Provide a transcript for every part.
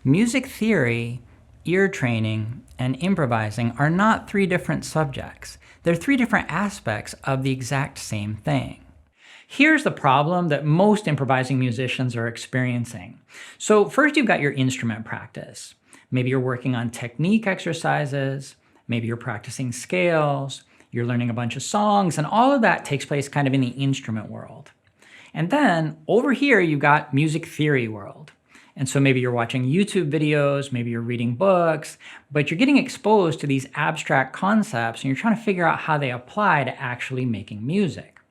Music theory, ear training, and improvising are not three different subjects. They're three different aspects of the exact same thing. Here's the problem that most improvising musicians are experiencing. So first you've got your instrument practice. Maybe you're working on technique exercises, maybe you're practicing scales, you're learning a bunch of songs, and all of that takes place kind of in the instrument world. And then over here you've got music theory world. And so maybe you're watching YouTube videos, maybe you're reading books, but you're getting exposed to these abstract concepts and you're trying to figure out how they apply to actually making music.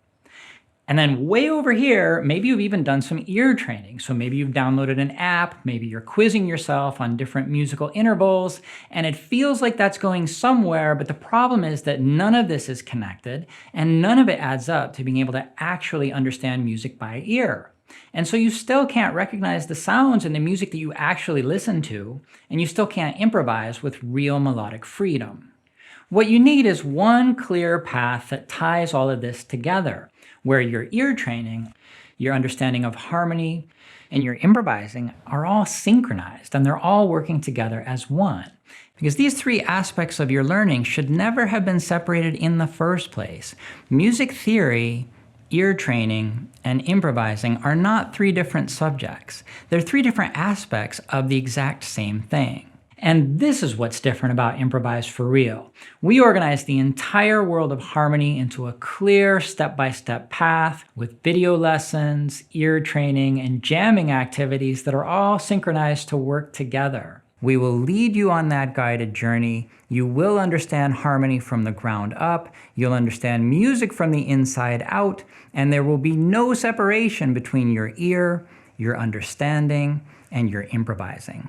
And then way over here, maybe you've even done some ear training. So maybe you've downloaded an app, maybe you're quizzing yourself on different musical intervals, and it feels like that's going somewhere, but the problem is that none of this is connected and none of it adds up to being able to actually understand music by ear. And so you still can't recognize the sounds in the music that you actually listen to, and you still can't improvise with real melodic freedom. What you need is one clear path that ties all of this together, where your ear training, your understanding of harmony, and your improvising are all synchronized and they're all working together as one. Because these three aspects of your learning should never have been separated in the first place. Music theory, ear training, and improvising are not three different subjects. They're three different aspects of the exact same thing. And this is what's different about Improvise for Real. We organize the entire world of harmony into a clear step-by-step path with video lessons, ear training, and jamming activities that are all synchronized to work together. We will lead you on that guided journey. You will understand harmony from the ground up, you'll understand music from the inside out, and there will be no separation between your ear, your understanding, and your improvising.